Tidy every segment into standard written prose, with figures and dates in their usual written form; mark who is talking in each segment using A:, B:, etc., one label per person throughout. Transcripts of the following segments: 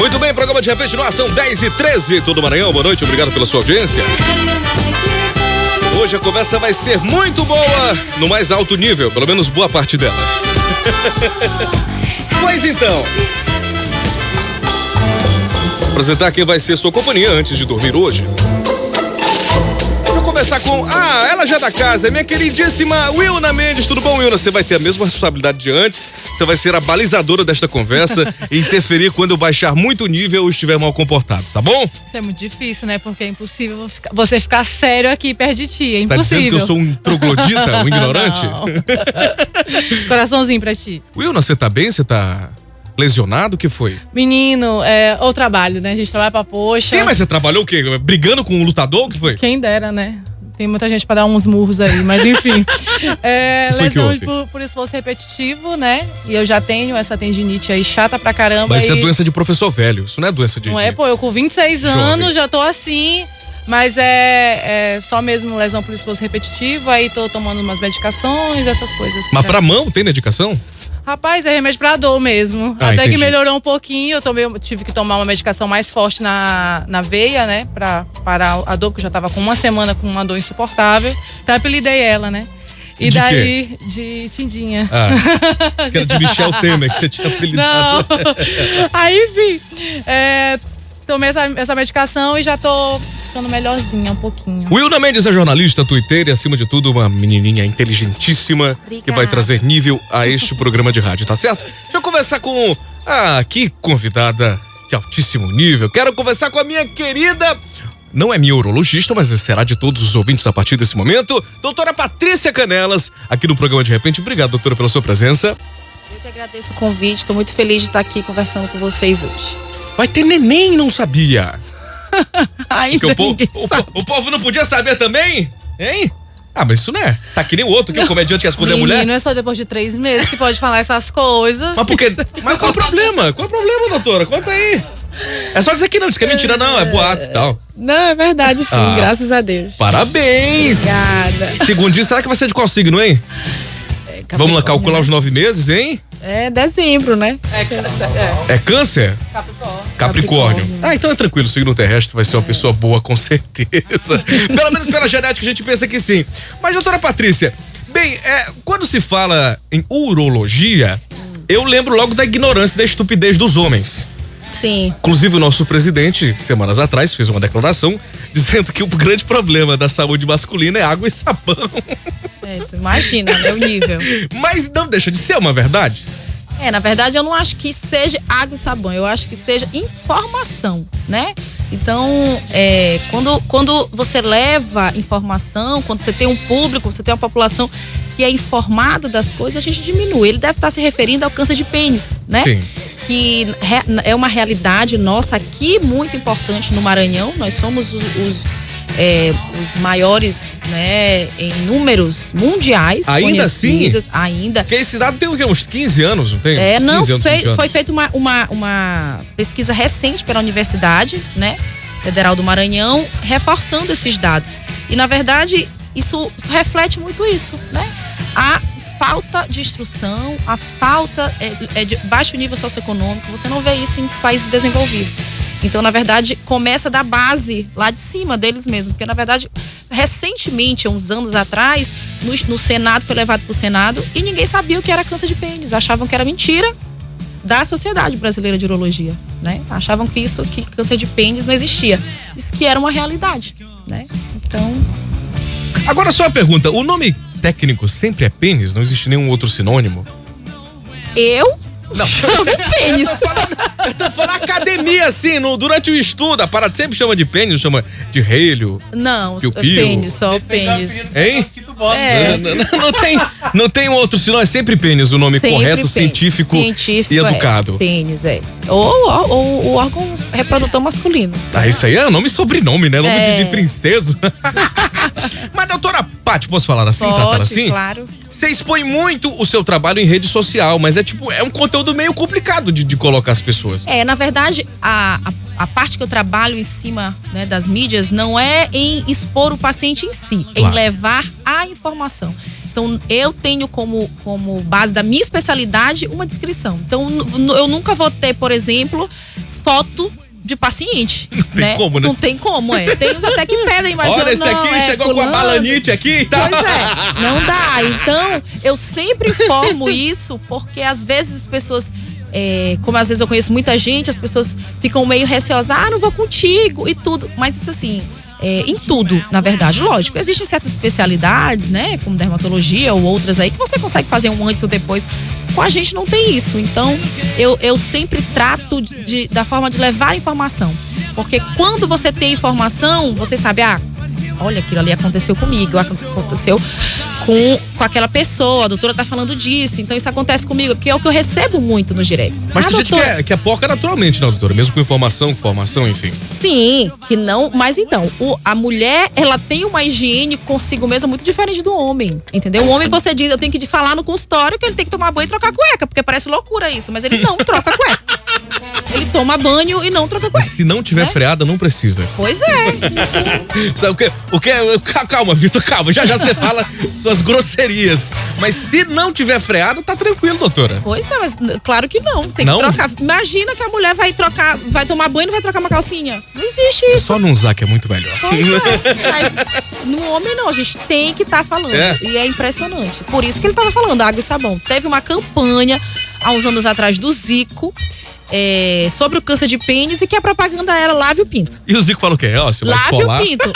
A: Muito bem, programa de repente no ar, são 10h13, todo Maranhão, boa noite, obrigado pela sua audiência. Hoje a conversa vai ser muito boa, no mais alto nível, pelo menos boa parte dela. Pois então, vou apresentar quem vai ser sua companhia antes de dormir hoje. Vou começar com, ela já é da casa, minha queridíssima Wilna Mendes. Tudo bom, Wilna? Você vai ter a mesma responsabilidade de antes, você vai ser a balizadora desta conversa e interferir quando eu baixar muito o nível ou estiver mal comportado, tá bom?
B: Isso é muito difícil, né? Porque é impossível você ficar sério aqui perto de ti, é impossível.
A: Tá dizendo que eu sou um troglodita, um ignorante?
B: Coraçãozinho pra ti.
A: Wilna, você tá bem? Você tá lesionado? O que foi?
B: Menino, o trabalho, né? A gente trabalha pra poxa.
A: Sim, mas você trabalhou o quê? Brigando com um lutador? O que foi?
B: Quem dera, né? Tem muita gente pra dar uns murros aí, mas enfim. Lesão por esforço repetitivo, né? E eu já tenho essa tendinite aí chata pra caramba.
A: Mas isso é doença de professor velho, isso não é doença de...
B: Não é, pô, eu com 26 anos já tô assim, mas é só mesmo lesão por esforço repetitivo, aí tô tomando umas medicações, essas coisas.
A: Mas pra mão tem medicação?
B: Rapaz, é remédio pra dor mesmo. Até
A: entendi.
B: que melhorou um pouquinho. Eu tive que tomar uma medicação mais forte na veia, né? Pra parar a dor, porque eu já tava com uma semana com uma dor insuportável. Então eu apelidei ela, né? E
A: de
B: daí,
A: quê?
B: de Tindinha.
A: Que era de Michel Temer que você tinha apelidado.
B: Não. Aí, enfim, tomei essa medicação e já tô ficando melhorzinha um pouquinho.
A: Wilna Mendes é jornalista, tuiteira e, acima de tudo, uma menininha inteligentíssima.
C: Obrigada.
A: Que vai trazer nível a este programa de rádio, tá certo? Deixa eu conversar com... que convidada de altíssimo nível. Quero conversar com a minha querida... Não é minha urologista, mas será de todos os ouvintes a partir desse momento. Doutora Patrícia Canelas, aqui no programa de repente. Obrigado, doutora, pela sua presença.
C: Eu que agradeço o convite, estou muito feliz de estar aqui conversando com vocês hoje.
A: Vai ter neném, não sabia?
B: Ainda
A: O povo não podia saber também? Hein? Mas isso não é. Tá que nem o outro, que é o comediante que esconde a mulher.
B: Não é só depois de 3 meses que pode falar essas coisas.
A: Mas qual o problema? Qual é o problema, doutora? Conta aí. É só dizer que não, diz que é mentira, não, é boato e tal.
C: Não, é verdade sim, graças a Deus.
A: Parabéns!
C: Obrigada.
A: Segundinho, será que vai ser de qual signo, hein? Vamos lá calcular os 9 meses, hein?
C: É dezembro, né?
A: É câncer? Capricórnio. Então é tranquilo, o signo terrestre vai ser uma pessoa boa, com certeza. Pelo menos pela genética a gente pensa que sim. Mas, doutora Patrícia, bem, quando se fala em urologia, eu lembro logo da ignorância e da estupidez dos homens.
C: Sim.
A: Inclusive o nosso presidente, semanas atrás, fez uma declaração dizendo que o grande problema da saúde masculina é água e sabão.
C: Imagina, né, o nível.
A: Mas não deixa de ser uma verdade.
C: Na verdade eu não acho que seja água e sabão, eu acho que seja informação, né? Então, quando você leva informação, quando você tem um público, você tem uma população que é informada das coisas, a gente diminui. Ele deve estar se referindo ao câncer de pênis, né?
A: Sim.
C: Que é uma realidade nossa aqui muito importante no Maranhão. Nós somos os maiores, né, em números mundiais.
A: Ainda assim?
C: Ainda.
A: Porque esse dado tem o quê? Uns 15 anos, não tem?
C: Foi feita uma pesquisa recente pela Universidade, né, Federal do Maranhão, reforçando esses dados. E, na verdade, isso reflete muito isso, né? A falta de instrução, a falta de baixo nível socioeconômico, você não vê isso em países desenvolvidos. Então, na verdade, começa da base, lá de cima deles mesmos. Porque, na verdade, recentemente, uns anos atrás, no Senado, foi levado para o Senado e ninguém sabia o que era câncer de pênis. Achavam que era mentira da Sociedade Brasileira de Urologia, né? Achavam que câncer de pênis não existia. Isso que era uma realidade, né? Então...
A: Agora só uma pergunta, o nome técnico sempre é pênis? Não existe nenhum outro sinônimo?
C: Não. Pênis.
A: Eu tô falando academia, assim, durante o estudo, a parada sempre chama de pênis, não chama de relho.
C: Não,
A: piu-piu.
C: pênis, só pênis.
A: Hein? Não tem um outro sinônimo, é sempre pênis, o nome
C: sempre
A: correto,
C: pênis.
A: científico e educado.
C: Pênis, Ou o órgão reprodutor masculino.
A: Isso aí é nome e sobrenome, né? Nome de princesa. Mas, doutora Paty, posso falar assim? Tratar assim?
C: Claro.
A: Você expõe muito o seu trabalho em rede social, mas é um conteúdo meio complicado de colocar as pessoas.
C: Na verdade, a parte que eu trabalho em cima, né, das mídias não é em expor o paciente em si, é em levar a informação. Então, eu tenho como base da minha especialidade uma descrição. Então, eu nunca vou ter, por exemplo, foto de paciente.
A: Não tem como, né?
C: Não tem como, Tem uns até que pedem, mas
A: olha,
C: eu
A: esse
C: não,
A: aqui chegou com a balanite aqui e tal.
C: Pois é, não dá. Então, eu sempre informo isso, porque às vezes as pessoas, como às vezes eu conheço muita gente, as pessoas ficam meio receosas, não vou contigo e tudo. Mas isso assim, em tudo, na verdade, lógico. Existem certas especialidades, né, como dermatologia ou outras aí, que você consegue fazer um antes ou depois. Com a gente não tem isso. Então, eu sempre trato da forma de levar a informação. Porque quando você tem informação, você sabe, olha, aquilo ali aconteceu comigo, aconteceu com aquela pessoa, a doutora tá falando disso, então isso acontece comigo, que é o que eu recebo muito nos directs.
A: Mas tem gente que é porca naturalmente, não, doutora? Mesmo com informação, enfim.
C: Sim, que não, mas então, a mulher, ela tem uma higiene consigo mesma muito diferente do homem, entendeu? O homem, você diz, eu tenho que falar no consultório que ele tem que tomar banho e trocar cueca, porque parece loucura isso, mas ele não troca cueca. Ele toma banho e não troca cueca.
A: Mas se não tiver freada, não precisa.
C: Pois é.
A: Sabe o que? Calma, Vitor, calma. Já você fala suas grosserias. Mas se não tiver freada, tá tranquilo, doutora.
C: Pois é, mas claro que não. Tem que trocar. Imagina que a mulher vai tomar banho e não vai trocar uma calcinha. Não existe isso.
A: É só não usar que é muito melhor.
C: Pois é. Mas no homem não, a gente tem que estar falando. E é impressionante. Por isso que ele tava falando, água e sabão. Teve uma campanha há uns anos atrás do Zico. Sobre o câncer de pênis, e que a propaganda era lave o pinto.
A: E o Zico falou o quê? Você vai
C: lave
A: esfolar?
C: O pinto.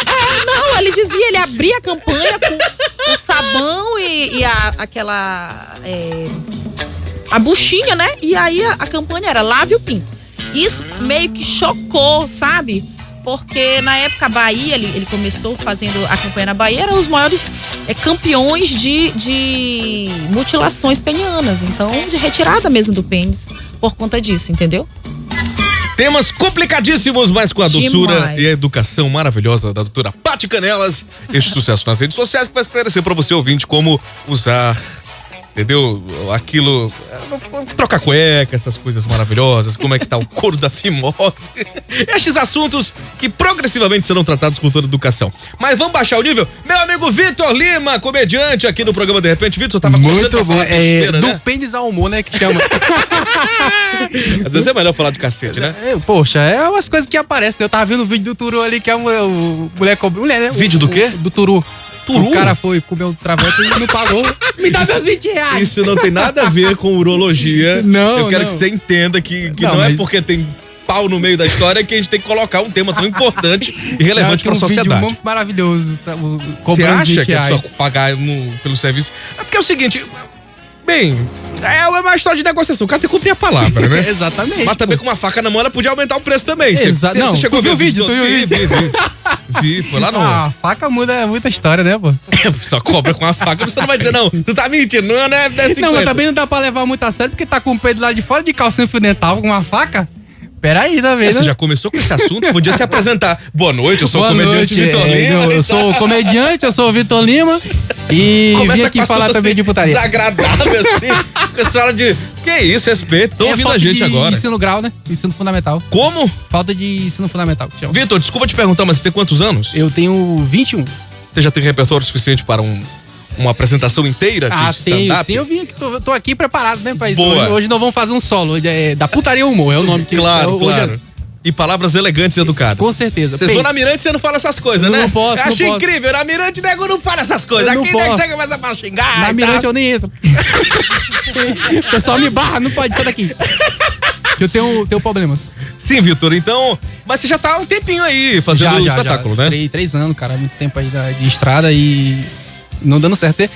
C: Não, ele dizia, ele abria a campanha com o sabão e aquela a buchinha, né? E aí a campanha era lave o pinto. Isso meio que chocou, sabe? Porque na época a Bahia, ele começou fazendo a campanha na Bahia, eram os maiores campeões de mutilações penianas, então de retirada mesmo do pênis por conta disso, entendeu?
A: Temas complicadíssimos, mas com a doçura e a educação maravilhosa da doutora Paty Canelas. Este sucesso nas redes sociais que vai esclarecer para você, ouvinte, como usar, entendeu? Aquilo, trocar cueca, essas coisas maravilhosas, como é que tá o couro da fimose. Estes assuntos que progressivamente serão tratados com toda a educação. Mas vamos baixar o nível? Meu amigo Vitor Lima, comediante aqui no programa De Repente. Vitor, você tava
D: muito bom,
A: besteira,
D: do
A: né?
D: pênis ao humor, né, que chama.
A: Às vezes é melhor falar do cacete, né?
D: Poxa, é umas coisas que aparecem, né? Eu tava vendo o vídeo do Turu ali, que é mulher, né?
A: Vídeo do quê?
D: Do Turu.
A: Turu?
D: O cara foi comer um traveco e não pagou. Me dá meus 20 reais.
A: Isso não tem nada a ver com urologia.
D: Não,
A: eu quero
D: não.
A: que você entenda que não é porque tem pau no meio da história que a gente tem que colocar um tema tão importante e relevante para a sociedade.
D: Vídeo muito maravilhoso.
A: Você acha que a pessoa pagar pelo serviço? É porque é o seguinte... Bem, é uma história de negociação. O cara tem que cumprir a palavra, né?
D: Exatamente.
A: Mas também com uma faca na mão ela podia aumentar o preço também.
D: Não,
A: chegou a ver o vídeo? Vi, foi lá não.
D: A faca muda muita história, né, pô?
A: Só cobra com a faca, você não vai dizer não. Tu tá mentindo, não é 50.
D: Não, mas também não dá pra levar muito a sério, porque tá com o peito lá de fora de calcinha fio dental com uma faca. Peraí, tá vendo?
A: Você já começou com esse assunto? Podia se apresentar. Boa noite, eu sou o comediante Vitor Lima.
D: Eu sou o comediante, eu sou o Vitor Lima. E vim aqui falar também de putaria.
A: Desagradável assim. Você fala de... Que isso, respeito. Tô ouvindo a gente agora.
D: Ensino grau, né? Ensino fundamental.
A: Como?
D: Falta de ensino fundamental.
A: Vitor, desculpa te perguntar, mas você tem quantos anos?
D: Eu tenho 21.
A: Você já tem repertório suficiente para uma apresentação inteira de stand-up?
D: Sim, eu vim aqui, tô aqui preparado, né, pra isso.
A: Boa.
D: Hoje nós vamos fazer um solo, da putaria ao humor, é o nome que...
A: Claro. E palavras elegantes e educadas.
D: Com certeza.
A: Vocês vão na Mirante e você não fala essas coisas, né?
D: Não posso,
A: Eu acho incrível. Na Mirante, nego não fala essas coisas.
D: Eu
A: aqui nego chega mais pra xingar.
D: Na Mirante eu nem entro. O pessoal me barra, não pode sair daqui. Eu tenho problemas.
A: Sim, Vitor, então... Mas você já tá há um tempinho aí fazendo o espetáculo, né?
D: 3 anos, cara. Muito tempo aí de estrada e... Não dando certo.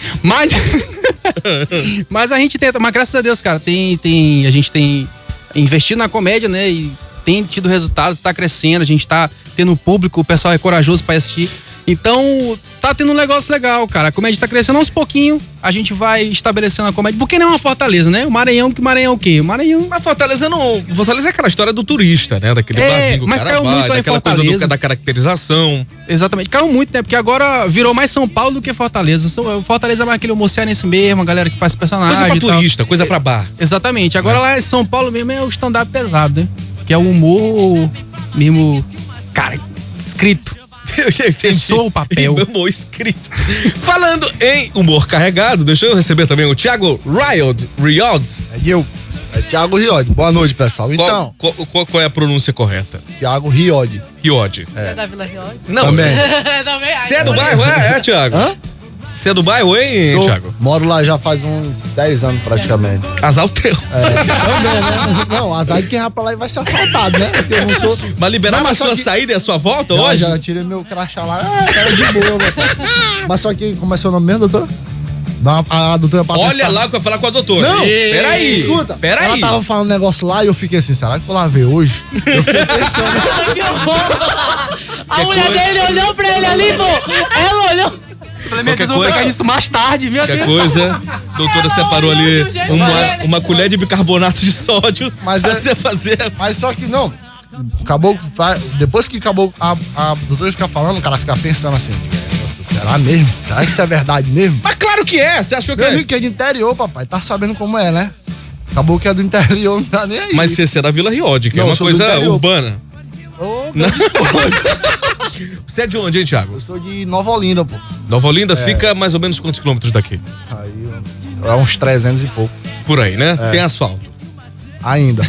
D: Mas a gente tenta. Mas graças a Deus, cara, a gente tem investido na comédia, né? E tem tido resultados, tá crescendo, a gente tá tendo público, o pessoal é corajoso pra assistir. Então, tá tendo um negócio legal, cara. A comédia tá crescendo aos pouquinhos, a gente vai estabelecendo a comédia. Porque não é uma Fortaleza, né? O Maranhão é o quê? O Maranhão...
A: Mas Fortaleza não... Fortaleza é aquela história do turista, né? Daquele barzinho que o
D: mas
A: cara
D: caiu
A: vai,
D: muito lá em
A: daquela coisa da caracterização.
D: Exatamente. Caiu muito, né? Porque agora virou mais São Paulo do que Fortaleza. Fortaleza é mais aquele almoçarense mesmo, a galera que faz personagem.
A: Coisa pra turista, coisa pra bar.
D: Exatamente. Agora lá em São Paulo mesmo é o stand-up pesado, né? Que é o humor mesmo, cara, escrito. Pensou o papel.
A: Humor escrito. Falando em humor carregado, deixa eu receber também o Thiago Riod.
E: É Thiago Riode. Boa noite, pessoal. Então,
A: Qual é a pronúncia correta?
E: Thiago Riode.
A: Riode.
B: É da Vila Riode?
A: Não,
E: Também.
B: Também.
A: você é do bairro, Thiago?
E: Hã?
A: Você é do bairro, hein,
E: Sou-
A: Thiago?
E: Moro lá já faz uns 10 anos praticamente.
A: Azar o teu.
E: Também, né? Não, azar de quem vai pra lá e vai ser assaltado, né? Porque eu não sou.
A: Mas liberaram
E: Não,
A: a
E: mas só
A: sua
E: que-
A: saída e a sua volta
E: Já,
A: hoje?
E: já tirei meu crachá lá, cara de boa, meu pai. Mas só que, como é seu nome mesmo, doutora? A doutora Patrícia.
A: Olha lá que eu vou falar com a doutora.
E: Não,
A: Peraí.
E: escuta.
A: Peraí.
E: Ela tava falando um negócio lá e eu fiquei assim, será que eu vou lá ver hoje? Eu fiquei pensando.
B: A mulher dele olhou pra ele ali, pô. Ela olhou.
D: Falei, meu Deus, eu vou
A: coisa-
D: pegar isso mais tarde, meu
A: Qualquer
D: Deus.
A: coisa, a doutora separou ali uma colher de bicarbonato de sódio
E: Mas
A: pra
E: é-
A: você fazer.
E: Mas só que não. Acabou. Depois que acabou a doutora ficar falando, o cara fica pensando assim, nossa, será mesmo? Será que isso é verdade mesmo?
A: Mas claro que é. Você achou que
E: Meu
A: é?
E: amigo que é de interior, papai, tá sabendo como é, né? Acabou que é do interior, não tá nem aí.
A: Mas você é da Vila Riode, que
E: Não,
A: é uma
E: eu sou do
A: coisa
E: interior.
A: urbana.
E: Ô, meu esposo.
A: Você é de onde, hein, Thiago?
E: Eu sou de Nova Olinda, pô.
A: Nova Olinda fica mais ou menos quantos quilômetros daqui?
E: Aí, é uns 300 e pouco.
A: Por aí, né? Tem asfalto.
E: Ainda.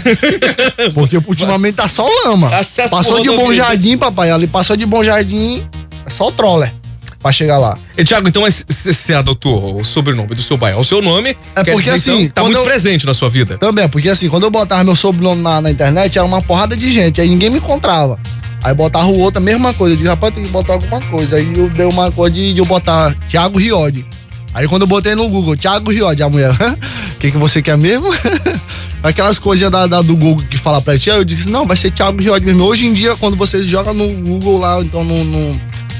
E: Porque ultimamente tá só lama.
A: Acesso
E: Passou
A: por
E: de Bom
A: rodovia.
E: Jardim, papai. Ali passou de Bom Jardim, é só o troller pra chegar lá.
A: E, Thiago, então você adotou o sobrenome do seu bairro. O seu nome
E: É
A: quer
E: porque,
A: dizer,
E: assim,
A: então, tá
E: quando
A: muito
E: eu-
A: presente na sua vida.
E: Também, porque assim, quando eu botava meu sobrenome na internet, era uma porrada de gente, aí ninguém me encontrava. Aí botava o outro, a mesma coisa. Eu disse, rapaz, tem que botar alguma coisa. Aí eu dei uma coisa de eu botar Thiago Riode. Aí quando eu botei no Google, Thiago Riode, a mulher, o que você quer mesmo? Aquelas coisinhas do Google que fala pra ti, aí eu disse, não, vai ser Thiago Riode mesmo. Hoje em dia, quando você joga no Google lá, então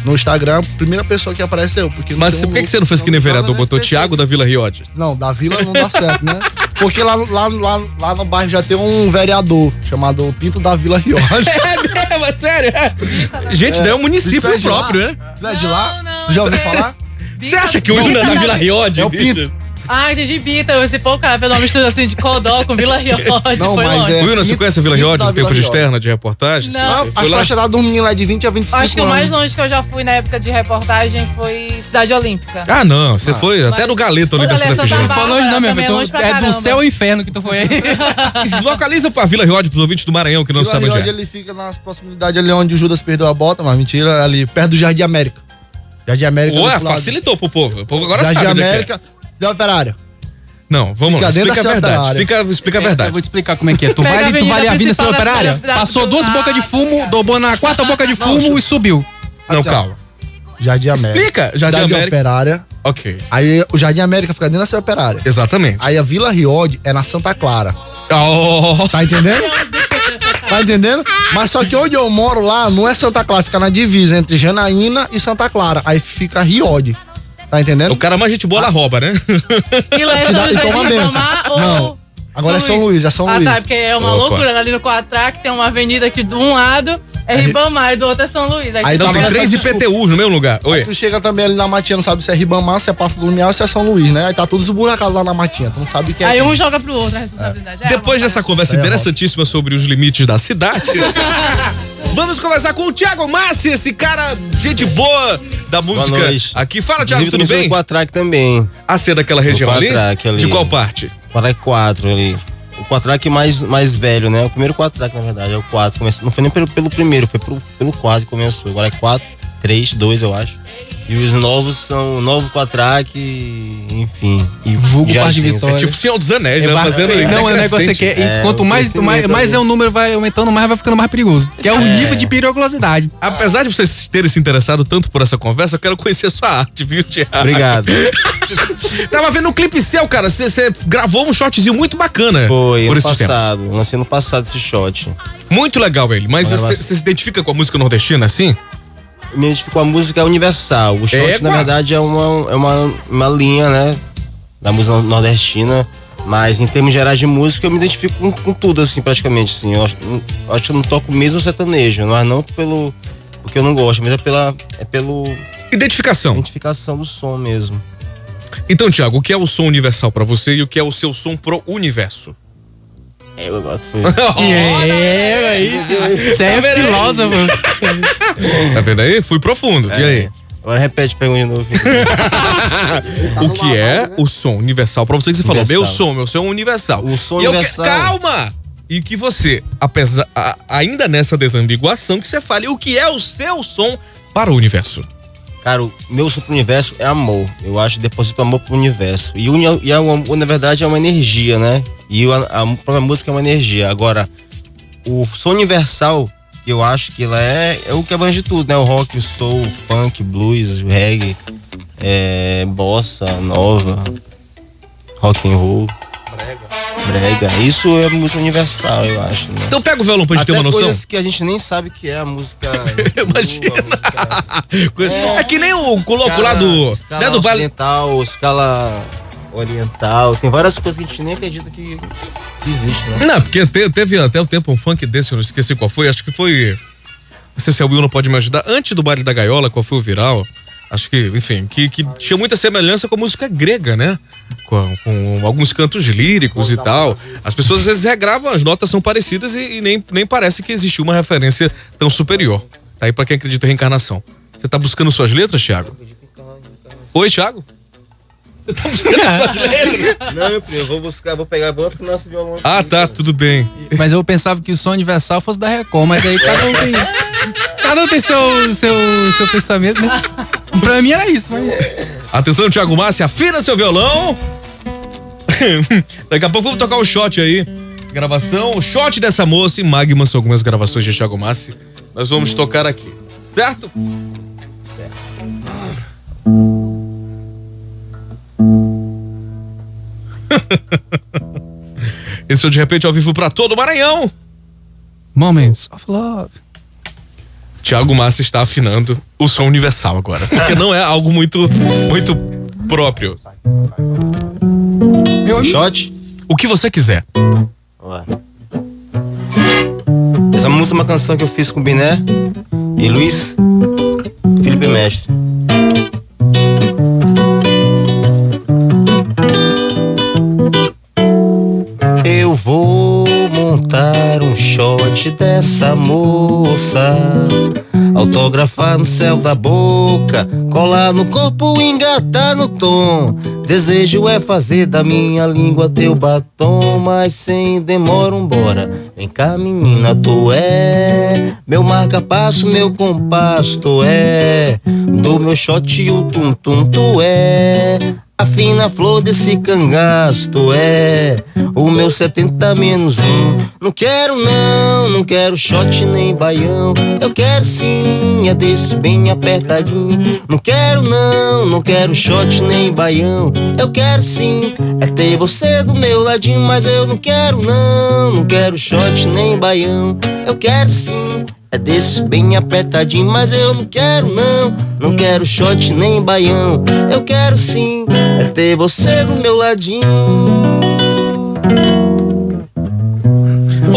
E: no Instagram, a primeira pessoa que aparece é eu. Porque não
A: Mas
E: tem
A: por que
E: um-
A: você não fez que nem vereador? Botou Thiago da Vila Riode?
E: Não, da Vila não dá certo, né? Porque lá no bairro já tem um vereador chamado Pinto da Vila Riode.
A: É, sério? Gente, daí é um município
E: Tu é de lá?
A: próprio, né?
E: Tu é de lá?
B: Não,
E: Tu já ouviu falar?
A: Você acha que o hino é da Vila Riode?
E: É o
A: bicho?
E: Pinto.
B: Ah, entendi, Bita. Eu sei, pô, cara, fez uma mistura assim de Codó com Vila Riode.
E: Não,
B: foi
E: mas
B: longe.
E: é-
A: Wilna, você
E: Pinto-
A: conhece a Vila
E: Pinto
A: Riode
E: da
A: no tempo
E: Vila
A: de
E: Riode.
A: externa, de reportagem?
B: Não.
E: Ah,
A: Você
E: as
A: foi lá?
E: faixas lá do menino lá de 20 a 25
B: Acho que o mais
E: anos.
B: longe que eu já fui na época de reportagem foi Cidade Olímpica.
A: Ah, não, você foi até no Galeto ali da
B: Olha,
A: Santa
B: Santa
A: Efigênia.
B: Bárbara.
D: Não foi longe não, meu
B: Também é
D: filho.
B: longe pra
D: É do
B: caramba.
D: céu ao inferno que tu foi aí.
A: Localiza a Vila Riode pros ouvintes do Maranhão que não
E: Vila
A: sabem onde
E: Riode,
A: é.
E: ele fica nas proximidades ali onde o Judas perdeu a bota, mas mentira, ali perto do Jardim América. Jardim América. do
A: Ué,
E: outro lado.
A: facilitou pro povo. O povo agora
E: Jardim
A: sabe onde é que é.
E: América, Cidade Operária.
A: Não, vamos
E: Fica
A: lá,
E: dentro
A: explica a
E: da
A: verdade.
E: Operária.
A: Explica a
D: Eu
A: verdade.
D: vou te explicar como é que é. Tu
B: Pega
D: vai
B: a
D: ali a
B: avenida
D: Avenida Cidade
B: principal da
D: Operária,
B: cidade,
D: passou
B: do-
D: duas bocas de fumo, dobrou na quarta boca de fumo e subiu.
A: Não,
E: Assim, ó,
A: calma.
E: Jardim América.
A: Explica, Jardim
E: Cidade
A: América.
E: Operária.
A: Ok,
E: Aí o Jardim América fica dentro da Cidade Operária.
A: exatamente.
E: Aí a Vila Riode é na Santa Clara.
A: Oh,
E: Tá entendendo? Tá entendendo? Mas só que onde eu moro lá não é Santa Clara, fica na divisa entre Janaína e Santa Clara. Aí fica Riode. Tá entendendo?
A: o cara mais gente boa ela rouba, né?
B: E lá é São
E: Cidade
B: José
E: toma
B: de
E: benção.
B: Ribamar ou...
E: Não. Agora é São Luís, é São
B: Ah,
E: Luís.
B: tá, porque é uma
A: Opa.
B: loucura. Ali no Quatrac tem uma avenida aqui de um lado é Ribamar e do outro é São Luís.
E: Aí
A: Não,
E: tá
A: tem
E: vendo
A: 3
E: essa
A: IPTUs no mesmo lugar. Oi.
E: Tu chega também ali na Matinha, não sabe se é Ribamar, se é Passo do Lumiar ou se é São Luís, né? Aí tá tudo esburacado lá na Matinha, tu não sabe o que é.
B: Aí
E: quem.
B: um joga pro outro a responsabilidade. É,
A: Depois dessa conversa
E: É,
A: interessantíssima sobre os limites da cidade, vamos conversar com o Thiago Massi, esse cara, gente boa da música
F: noite.
A: aqui. Fala, Thiago,
F: Inclusive,
A: tudo
F: também sou
A: bem?
F: do Quatrack também.
A: A ser daquela região ali?
F: Quatrack ali.
A: De qual parte?
F: Quatrack 4 ali. O Quatrack mais velho, né? O primeiro Quatrack, na verdade, é o 4. Não foi nem pelo primeiro, foi pelo 4 que começou. Agora é 4, 3, 2, eu acho. E os novos são o novo Quatrack, enfim. E
D: Vulgo
F: Jardim.
D: Parque Vitória.
A: É tipo Senhor dos Anéis, né?
D: Vai-
A: Fazendo
D: não, o negócio é que
F: É,
D: quanto
F: o
D: mais
F: crescimento ali.
D: é o número vai aumentando, mais vai ficando mais perigoso. Que é o nível de periculosidade.
A: Apesar de vocês terem se interessado tanto por essa conversa, eu quero conhecer a sua arte, viu, Thiago?
F: Obrigado.
A: Tava vendo um clipe seu, cara. Você gravou um shotzinho muito bacana.
F: Foi,
A: por
F: ano
A: esses tempos.
F: passado. Lancei ano passado esse shot.
A: Muito legal ele. Mas
F: Agora
A: você se identifica com a música nordestina assim?
F: Me identifico com a música universal. O shot,
A: É,
F: na
A: pá.
F: verdade, é uma linha, né? Da música nordestina. Mas em termos gerais de música, eu me identifico com tudo, assim, praticamente. Assim. Eu acho que eu não toco mesmo sertanejo, mas não porque eu não gosto, mas é pela
A: Identificação.
F: identificação do som mesmo.
A: Então, Thiago, o que é o som universal pra você e o que é o seu som pro universo?
F: Eu gosto.
D: Você é
A: Tá vendo aí?
D: filósofo.
A: Tá vendo aí? Fui profundo. E aí?
F: Agora repete, pergunta de novo.
A: O que é o som universal? Pra você que você falou, meu
F: Universal.
A: som é universal.
F: O som
A: E eu
F: universal.
A: calma! E que você, ainda nessa desambiguação, que você fale o que é o seu som para o universo.
F: Cara, o meu som pro universo é amor. Eu acho que deposito amor pro universo. E na verdade é uma energia, né? E a própria música é uma energia. Agora, o som universal, que eu acho que ela é o que abrange tudo, né? O rock, o soul, o funk, blues, o reggae, bossa nova, rock and roll. Brega. Isso é música universal, eu acho, né?
A: Então pega o violão pra gente ter
F: Até
A: uma noção.
F: coisas que a gente nem sabe que é a música.
A: Imagina.
F: música
A: É que nem o louco lá do.
F: escala
A: Né, do baile.
F: ocidental, escala oriental. Tem várias coisas que a gente nem acredita que existe, né?
A: Não, porque teve até um tempo um funk desse, eu não esqueci qual foi. Acho que foi. Não sei se a Will não pode me ajudar. Antes do baile da gaiola, qual foi o viral? Acho que, enfim, que tinha muita semelhança com a música grega, né? Com alguns cantos líricos e tal. As pessoas às vezes regravam, as notas são parecidas e nem parece que existiu uma referência tão superior. Tá aí pra quem acredita em reencarnação. Você tá buscando suas letras, Thiago? Oi, Thiago? Você tá buscando suas letras?
F: Não, meu primo, vou pegar, vou afinar esse violão aqui.
A: Ah, tá, tudo bem.
D: Mas eu pensava que o som universal fosse da Record, mas aí cada um tem seu pensamento, né? Pra mim era isso, mas...
A: Atenção, Thiago Massi, afina seu violão. Daqui a pouco vamos tocar um shot aí. Gravação, o shot dessa moça e Magma são algumas gravações de Thiago Massi. Nós vamos tocar aqui, certo? Esse é o De Repente ao vivo pra todo o Maranhão.
D: Moments of Love.
A: Thiago Massi está afinando o som universal agora, porque não é algo muito próprio.
F: Shot?
A: O que você quiser.
F: Ué. Essa música é uma canção que eu fiz com o Biné e Luiz Felipe Mestre. Eu vou montar um shot dessa moça, autografar no céu da boca, colar no corpo, engatar no tom. Desejo é fazer da minha língua teu batom, mas sem demora, embora. Vem cá, menina, tu é meu marca-passo, meu compasso, tu é do meu shot o tum-tum, tu é a fina flor desse cangaço, tu é o meu 70 menos 1. Não quero não quero shot nem baião. Eu quero sim, é desse bem apertadinho. Não quero não quero shot nem baião. Eu quero sim, é ter você do meu ladinho. Mas eu não quero não quero shot nem baião. Eu quero sim, é desse bem apertadinho. Mas eu não quero não quero shot nem baião. Eu quero sim, é ter você do meu ladinho.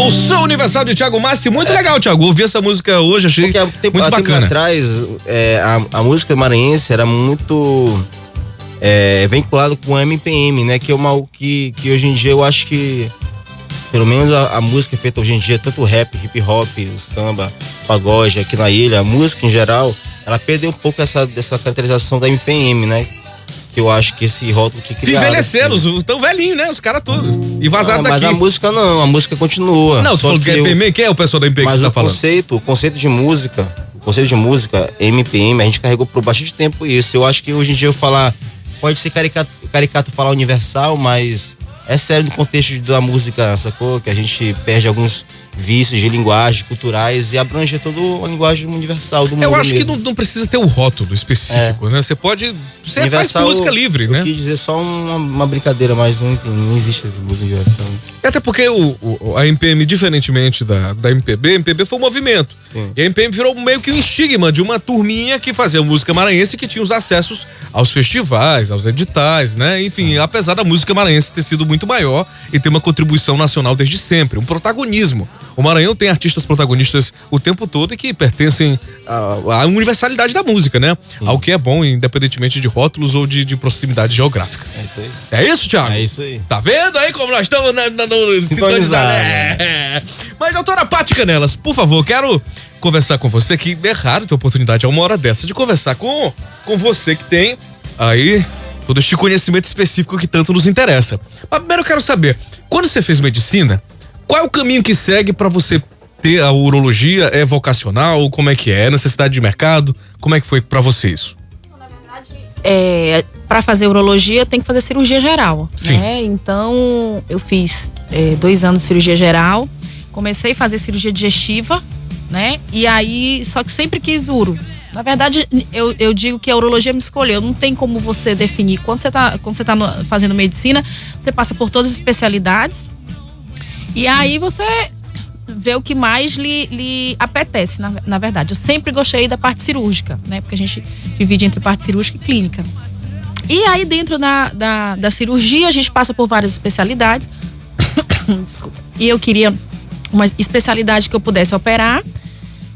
A: O som universal de Thiago Massi, muito legal, Thiago. Ouvi essa música hoje, achei
F: Porque
A: muito
F: há tempo
A: bacana.
F: atrás, a música maranhense era muito vinculado com o MPM, né? Que é uma que hoje em dia eu acho que, pelo menos a música feita hoje em dia, tanto o rap, hip hop, o samba, o pagode aqui na ilha, a música em geral, ela perdeu um pouco dessa caracterização da MPM, né? Que eu acho que esse rótulo que criaram.
A: Envelheceram,
F: assim.
A: tão velhinhos, né? Os caras todos. E vazaram
F: Mas
A: daqui.
F: a música não, a música continua.
A: Não, tu
F: Só
A: falou que é MPM, quem é o pessoal da MPM que
F: Mas
A: você tá
F: o
A: falando?
F: conceito de música, MPM, a gente carregou por bastante tempo isso. Eu acho que hoje em dia eu falar, pode ser caricato falar universal, mas é sério no contexto da música, sacou? Que a gente perde alguns vícios de linguagem, culturais, e abrange toda a linguagem universal do mundo.
A: Eu acho que
F: mesmo.
A: não precisa ter um rótulo específico, né? Você pode. Você faz
F: Universal,
A: música livre, né?
F: Eu quis dizer só uma brincadeira, mas não existe essa música universal.
A: Até porque a MPM, diferentemente da MPB, a MPB foi um movimento.
F: Sim.
A: E a MPM virou meio que um estigma de uma turminha que fazia música maranhense e que tinha os acessos aos festivais, aos editais, né? Enfim, apesar da música maranhense ter sido muito maior e ter uma contribuição nacional desde sempre, um protagonismo. O Maranhão tem artistas protagonistas o tempo todo e que pertencem à universalidade da música, né? Ao que é bom, independentemente de rótulos ou de proximidades geográficas.
F: É isso aí.
A: É isso, Thiago?
F: É isso aí.
A: Tá vendo aí como nós estamos
F: Sintonizados.
A: Mas, doutora Paty Canelas, por favor, quero conversar com você, que é raro ter oportunidade a uma hora dessa de conversar com você que tem aí todo este conhecimento específico que tanto nos interessa. Mas primeiro eu quero saber, quando você fez medicina, qual é o caminho que segue para você ter a urologia? É vocacional? Como é que é? Necessidade de mercado? Como é que foi para você isso?
C: Para fazer urologia tem que fazer cirurgia geral,
A: Sim.
C: né? Então eu fiz 2 anos de cirurgia geral, comecei a fazer cirurgia digestiva, né? E aí, só que sempre quis uro. Na verdade, eu digo que a urologia me escolheu. Não tem como você definir. Quando você tá fazendo medicina, você passa por todas as especialidades. E aí você vê o que mais lhe apetece, na verdade. Eu sempre gostei da parte cirúrgica, né? Porque a gente divide entre parte cirúrgica e clínica. E aí, dentro da cirurgia, a gente passa por várias especialidades. Desculpa. E eu queria uma especialidade que eu pudesse operar,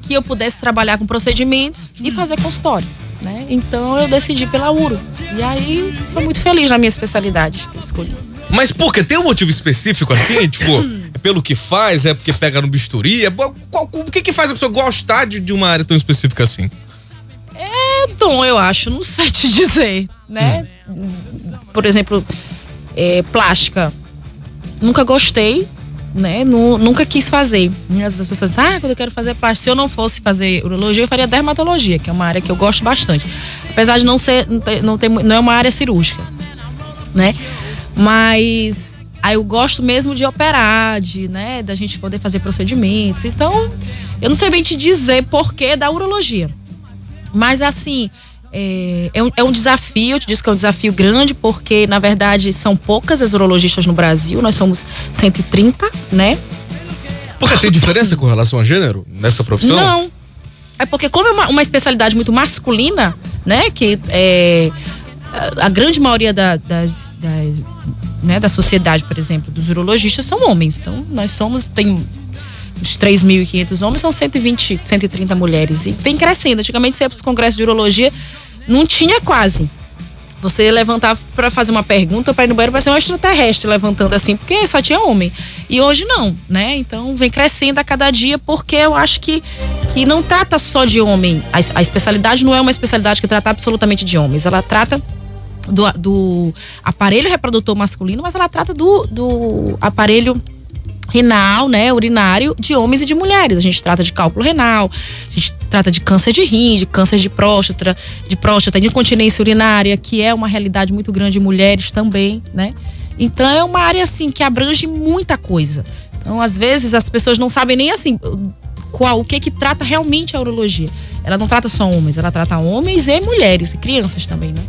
C: que eu pudesse trabalhar com procedimentos e fazer consultório, né? Então eu decidi pela uro. E aí tô muito feliz na minha especialidade que eu escolhi.
A: Mas por quê? Tem um motivo específico assim? Tipo, é pelo que faz? É porque pega no bisturi? O que faz a pessoa gostar de uma área tão específica assim?
C: É dom, eu acho, não sei te dizer, né? Por exemplo, plástica. Nunca gostei, né? Nunca quis fazer. Às vezes as pessoas dizem, quando eu quero fazer plástica, se eu não fosse fazer urologia, eu faria dermatologia, que é uma área que eu gosto bastante. Apesar de não é uma área cirúrgica, né? Mas aí eu gosto mesmo de operar, né? Da gente poder fazer procedimentos. Então, eu não sei bem te dizer porquê da urologia. Mas assim, é um desafio, eu te disse que é um desafio grande, porque na verdade são poucas as urologistas no Brasil, nós somos 130, né?
A: Porque tem diferença com relação a gênero nessa profissão?
C: Não. É porque como é uma especialidade muito masculina, né? Que a grande maioria da sociedade, por exemplo, dos urologistas são homens. Então nós tem uns 3.500 homens, são 120, 130 mulheres. E vem crescendo. Antigamente, sempre os congressos de urologia não tinha quase. Você levantava para fazer uma pergunta, para ir no banheiro, vai ser um extraterrestre levantando assim, porque só tinha homem. E hoje não, né? Então vem crescendo a cada dia, porque eu acho que não trata só de homem. A especialidade não é uma especialidade que trata absolutamente de homens. Ela trata do aparelho reprodutor masculino, mas ela trata do aparelho renal, né, urinário, de homens e de mulheres. A gente trata de cálculo renal, a gente trata de câncer de rim, de câncer de próstata, de incontinência urinária, que é uma realidade muito grande em mulheres também, né? Então é uma área assim que abrange muita coisa. Então às vezes as pessoas não sabem nem assim o que trata realmente a urologia. Ela não trata só homens, ela trata homens e mulheres e crianças também, né?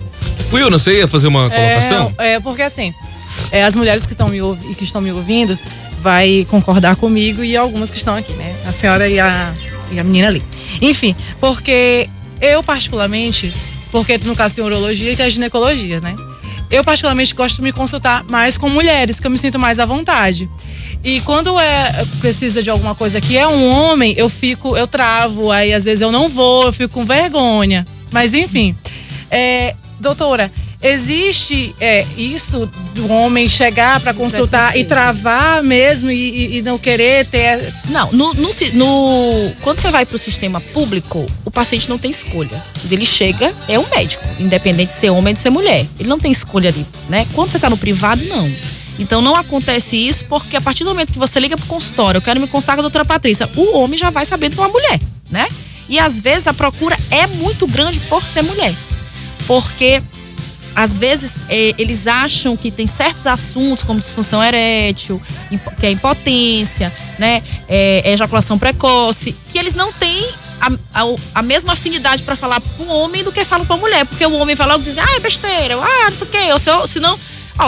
A: Wilna, você ia fazer uma colocação?
B: Porque assim, as mulheres que estão me ouvindo vai concordar comigo e algumas que estão aqui, né? A senhora e a menina ali. Enfim, porque eu particularmente, porque no caso tem urologia e tem a ginecologia, né? Eu particularmente gosto de me consultar mais com mulheres, que eu me sinto mais à vontade. E quando precisa de alguma coisa que é um homem, eu travo, aí às vezes eu não vou, eu fico com vergonha. Mas enfim, doutora, existe isso do homem chegar para consultar e travar mesmo e não querer ter...
C: Não, quando você vai para o sistema público, o paciente não tem escolha. Quando ele chega, é um médico, independente de ser homem ou de ser mulher. Ele não tem escolha ali, né? Quando você está no privado, não. Então não acontece isso, porque a partir do momento que você liga pro consultório, eu quero me consultar com a doutora Patrícia, o homem já vai sabendo que é uma mulher, né? E às vezes a procura é muito grande por ser mulher. Porque às vezes eles acham que tem certos assuntos, como disfunção erétil, que é impotência, né? Ejaculação precoce, que eles não têm a mesma afinidade para falar para um homem do que falam para a mulher. Porque o homem vai logo dizer, é besteira, não sei o quê, ou se não,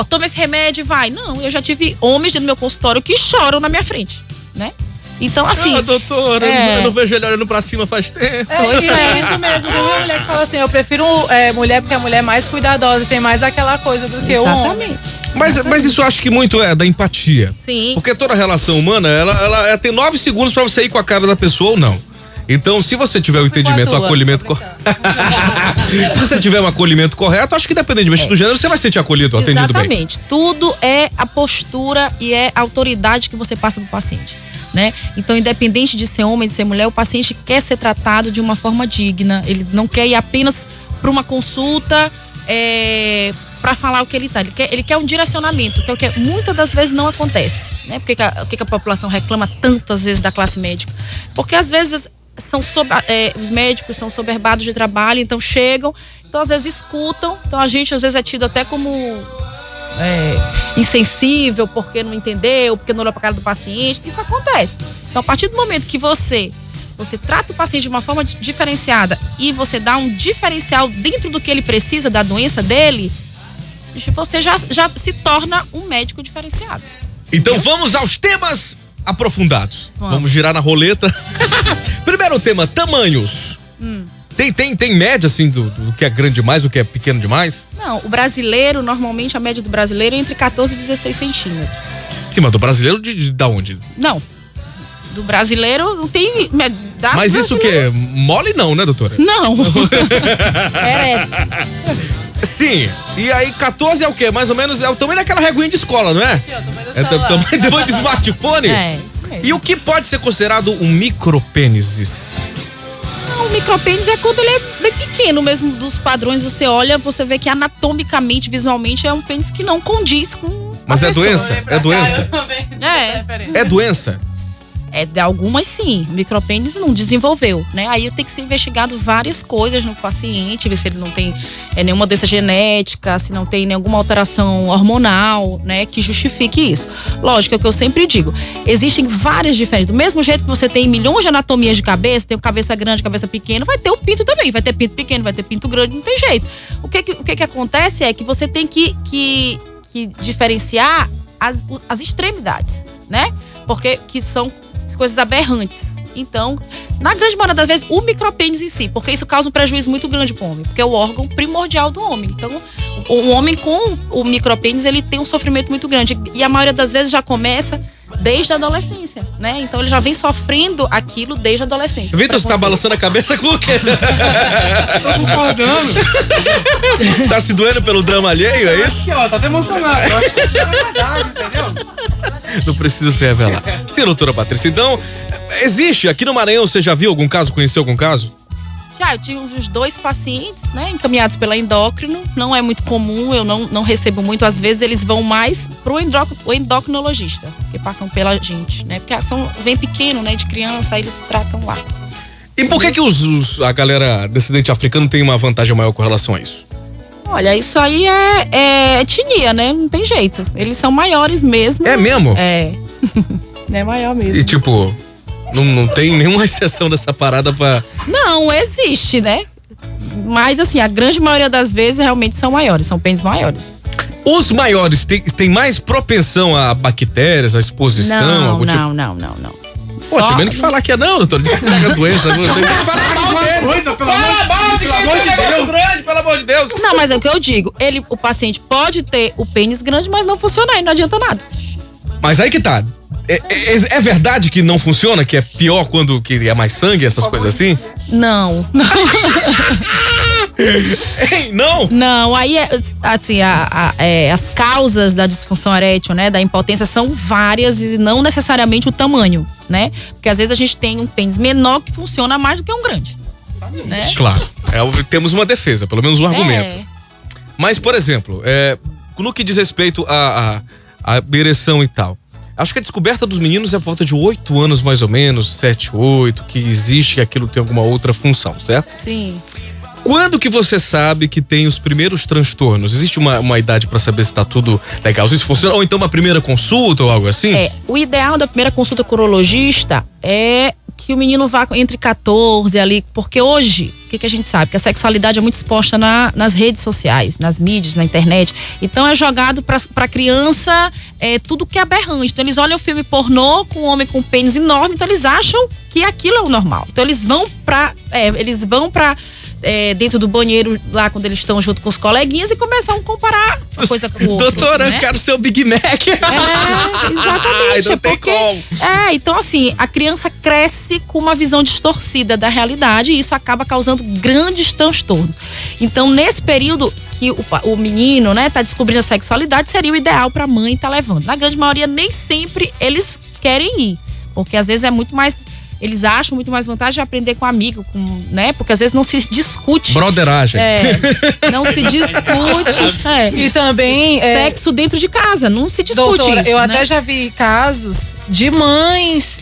C: toma esse remédio e vai. Não, eu já tive homens dentro do meu consultório que choram na minha frente, né? Então, assim...
A: doutora, eu não vejo ele olhando pra cima faz tempo.
B: É isso mesmo. Tem uma mulher que fala assim, eu prefiro mulher porque a mulher é mais cuidadosa, tem mais aquela coisa do que o homem.
A: Mas isso eu acho que muito é da empatia.
C: Sim.
A: Porque toda relação humana, ela tem 9 segundos pra você ir com a cara da pessoa ou não. Então, se você tiver o entendimento, o acolhimento correto. Se você tiver um acolhimento correto, acho que independentemente do gênero, você vai se sentir acolhido, atendido bem.
C: Exatamente. Tudo é a postura e é a autoridade que você passa pro paciente, né? Então, independente de ser homem, de ser mulher, o paciente quer ser tratado de uma forma digna. Ele não quer ir apenas para uma consulta para falar o que ele tá. Ele quer um direcionamento, que é o que muitas das vezes não acontece, né? Por que a população reclama tantas vezes da classe médica? Porque às vezes os médicos são soberbados de trabalho, então chegam, então às vezes escutam, então a gente às vezes é tido até como insensível, porque não entendeu, porque não olhou pra cara do paciente. Isso acontece. Então, a partir do momento que você trata o paciente de uma forma diferenciada e você dá um diferencial dentro do que ele precisa, da doença dele, você já se torna um médico diferenciado.
A: Então vamos aos temas aprofundados. Vamos girar na roleta. Primeiro tema, tamanhos. Tem média, assim, do que é grande demais, do que é pequeno demais?
C: Não, o brasileiro, normalmente a média do brasileiro é entre 14 e 16 centímetros.
A: Sim, mas do brasileiro da onde?
C: Não, do brasileiro não tem...
A: Mas isso o quê? Mole não, né, doutora?
C: Não. Ereto.
A: Sim, e aí 14 é o quê? Mais ou menos é o tamanho daquela reguinha de escola, não é? É o tamanho de smartphone? E o que pode ser considerado um micropênis?
C: O micropênis é quando ele é bem pequeno mesmo, dos padrões. Você olha, você vê que anatomicamente, visualmente, é um pênis que não condiz com
A: Mas é doença? É doença? É doença?
C: De algumas sim, o micropênis não desenvolveu, né? Aí tem que ser investigado várias coisas no paciente, ver se ele não tem nenhuma doença genética, se não tem nenhuma alteração hormonal, né? Que justifique isso. Lógico, é o que eu sempre digo, existem várias diferentes. Do mesmo jeito que você tem milhões de anatomias de cabeça, tem cabeça grande, cabeça pequena, vai ter o pinto também, vai ter pinto pequeno, vai ter pinto grande, não tem jeito. O que acontece é que você tem que diferenciar as extremidades, né? Porque que são coisas aberrantes. Então, na grande maioria das vezes, o micropênis em si, porque isso causa um prejuízo muito grande para o homem, porque é o órgão primordial do homem. Então, um homem com o micropênis, ele tem um sofrimento muito grande e a maioria das vezes já começa desde a adolescência, né? Então, ele já vem sofrendo aquilo desde a adolescência.
A: Vitor, você tá balançando a cabeça com o quê?
G: Tô concordando.
A: Tá se doendo pelo drama alheio, é isso?
G: Aqui, ó, tá até emocionado. Eu acho que é verdade, entendeu?
A: Não precisa se revelar. Sim, doutora Patrícia, então, existe, aqui no Maranhão, você já viu algum caso, conheceu algum caso?
C: Já, eu tive uns 2 pacientes, né, encaminhados pela endócrino, não é muito comum, eu não recebo muito, às vezes eles vão mais pro endocrinologista, que passam pela gente, né, porque vem pequeno, né, de criança, aí eles tratam lá.
A: E por que a galera descendente africano tem uma vantagem maior com relação a isso?
C: Olha, isso aí é etnia, né? Não tem jeito. Eles são maiores mesmo.
A: É mesmo?
C: É. É maior mesmo.
A: E tipo, não tem nenhuma exceção dessa parada pra...
C: Não, existe, né? Mas assim, a grande maioria das vezes realmente são maiores, são pênis maiores.
A: Os maiores têm mais propensão a bactérias, a exposição?
C: Não.
A: Pô, tinha menos que falar que é não, doutor. Diz que pega doença. Fala mal deles. Fala mal de quem tem negócio grande, pelo amor de Deus.
C: Não, mas é o que eu digo. O paciente pode ter o pênis grande, mas não funcionar e não adianta nada.
A: Mas aí que tá. É verdade que não funciona? Que é pior quando que é mais sangue, essas coisas assim?
C: Não.
A: Ei, não?
C: Não, aí assim, as causas da disfunção erétil, né, da impotência são várias e não necessariamente o tamanho, né? Porque às vezes a gente tem um pênis menor que funciona mais do que um grande, né?
A: Claro, temos uma defesa, pelo menos um argumento. Mas, por exemplo, no que diz respeito à ereção e tal, acho que a descoberta dos meninos é por volta de 8 anos mais ou menos, 7, 8, que existe que aquilo tem alguma outra função, certo?
C: Sim.
A: Quando que você sabe que tem os primeiros transtornos? Existe uma idade pra saber se tá tudo legal, se isso funciona? Ou então uma primeira consulta ou algo assim?
C: O ideal da primeira consulta com o urologista é que o menino vá entre 14 ali, porque hoje, o que a gente sabe? Que a sexualidade é muito exposta nas redes sociais, nas mídias, na internet. Então é jogado pra criança tudo que é aberrante. Então eles olham o filme pornô com um homem com um pênis enorme, então eles acham que aquilo é o normal. Então eles vão pra dentro do banheiro, lá quando eles estão junto com os coleguinhas, e começam a comparar uma coisa com outra.
A: Doutora,
C: né?
A: eu quero ser o Big Mac.
C: Exatamente.
A: Não tem como.
C: Então assim, a criança cresce com uma visão distorcida da realidade e isso acaba causando grandes transtornos. Então, nesse período que o menino, né, tá descobrindo a sexualidade, seria o ideal pra mãe estar levando. Na grande maioria, nem sempre eles querem ir, porque às vezes é muito mais... Eles acham muito mais vantagem aprender com amigo, né? Porque às vezes não se discute.
A: Broderagem.
C: Não se discute.
B: E também
C: sexo dentro de casa, não se discute
B: doutora,
C: isso,
B: eu
C: né?
B: até já vi casos de mães,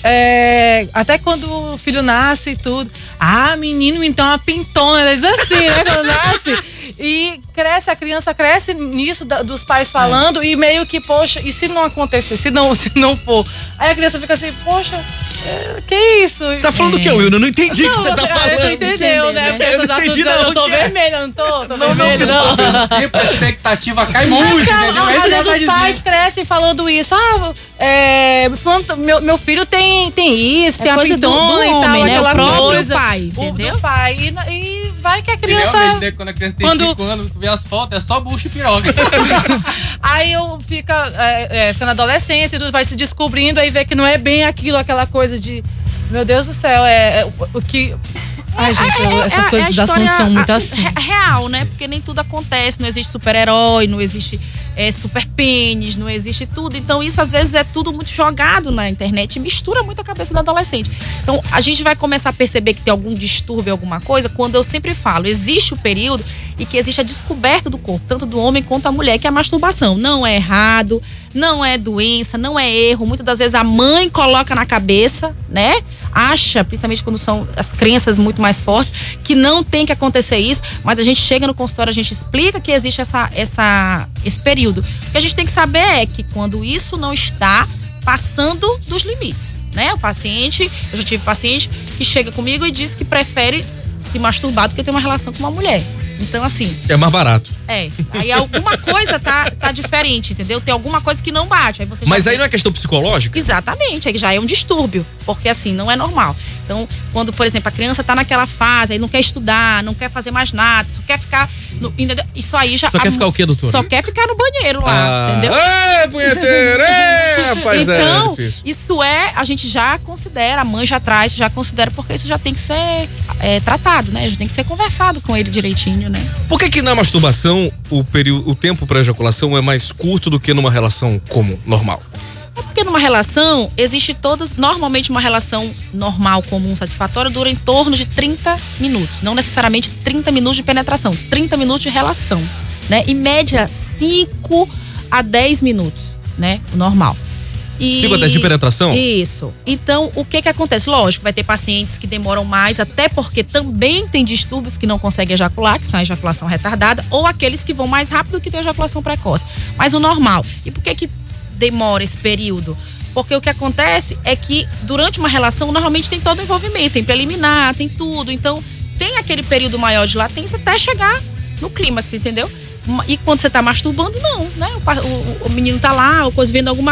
B: até quando o filho nasce e tudo. Ah, menino, então é uma pintona. Diz assim, né? Quando nasce. E a criança cresce nisso dos pais falando e meio que, poxa, e se não acontecer, se não for? Aí a criança fica assim, poxa, que isso?
A: Você tá falando do que, Will? Eu não entendi o que você tá falando.
B: Não entendeu, né? Porque
A: Eu não entendi, não.
B: Eu tô vermelha, não tô? Tô vermelha, não.
G: A expectativa cai muito, entendeu?
B: Às
G: Esse
B: vezes os pais crescem falando isso. Meu filho tem isso, tem a
C: coisa do
B: pintona e tal,
C: homem, né?
B: aquela
C: O próprio
B: coisa.
C: pai, entendeu?
B: Do pai. E vai que a criança...
G: Realmente, né? Quando a criança tem 5 anos, tu vê as fotos, é só bucho e piroca.
B: Aí eu fica na adolescência e tudo, vai se descobrindo, aí vê que não é bem aquela coisa de... Meu Deus do céu, o que... Ai, gente, essas coisas da assunto são muito assim.
C: Real, né? Porque nem tudo acontece, não existe super-herói, não existe super pênis, não existe tudo. Então isso às vezes é tudo muito jogado na internet e mistura muito a cabeça do adolescente. Então a gente vai começar a perceber que tem algum distúrbio, alguma coisa, quando eu sempre falo, existe o período e que existe a descoberta do corpo, tanto do homem quanto da mulher, que é a masturbação. Não é errado, não é doença, não é erro. Muitas das vezes a mãe coloca na cabeça, né? Acha, principalmente quando são as crenças muito mais fortes, que não tem que acontecer isso, mas a gente chega no consultório, a gente explica que existe esse período. O que a gente tem que saber é que quando isso não está passando dos limites, né? O paciente, eu já tive paciente que chega comigo e diz que prefere se masturbar do que ter uma relação com uma mulher. Então, assim...
A: É mais barato.
C: Aí alguma coisa tá diferente, entendeu? Tem alguma coisa que não bate. Aí você já
A: Mas aí não é questão psicológica?
C: Exatamente, aí já é um distúrbio, porque assim, não é normal. Então, quando, por exemplo, a criança tá naquela fase, aí não quer estudar, não quer fazer mais nada, só quer ficar... entendeu? Isso aí já...
A: Só quer ficar o quê, doutora?
C: Só quer ficar no banheiro lá, entendeu?
A: Punheteiro! Rapaz,
C: então,
A: difícil.
C: isso a gente já considera, a mãe já traz, já considera, porque isso já tem que ser tratado, né? Já tem que ser conversado com ele direitinho, né?
A: Por que na masturbação o tempo para ejaculação é mais curto do que numa relação comum, normal?
C: É porque numa relação, normalmente uma relação normal, comum, satisfatória, dura em torno de 30 minutos. Não necessariamente 30 minutos de penetração, 30 minutos de relação, né? Em média, 5 a 10 minutos, né? O normal.
A: 5 a 10 de penetração?
C: Isso. Então, o que acontece? Lógico, vai ter pacientes que demoram mais, até porque também tem distúrbios que não conseguem ejacular, que são a ejaculação retardada, ou aqueles que vão mais rápido que tem a ejaculação precoce. Mas o normal. E por que demora esse período? Porque o que acontece é que durante uma relação, normalmente tem todo o envolvimento, tem preliminar, tem tudo. Então, tem aquele período maior de latência até chegar no clímax, entendeu? E quando você tá masturbando, não, né? O menino tá lá, ou coisa vendo alguma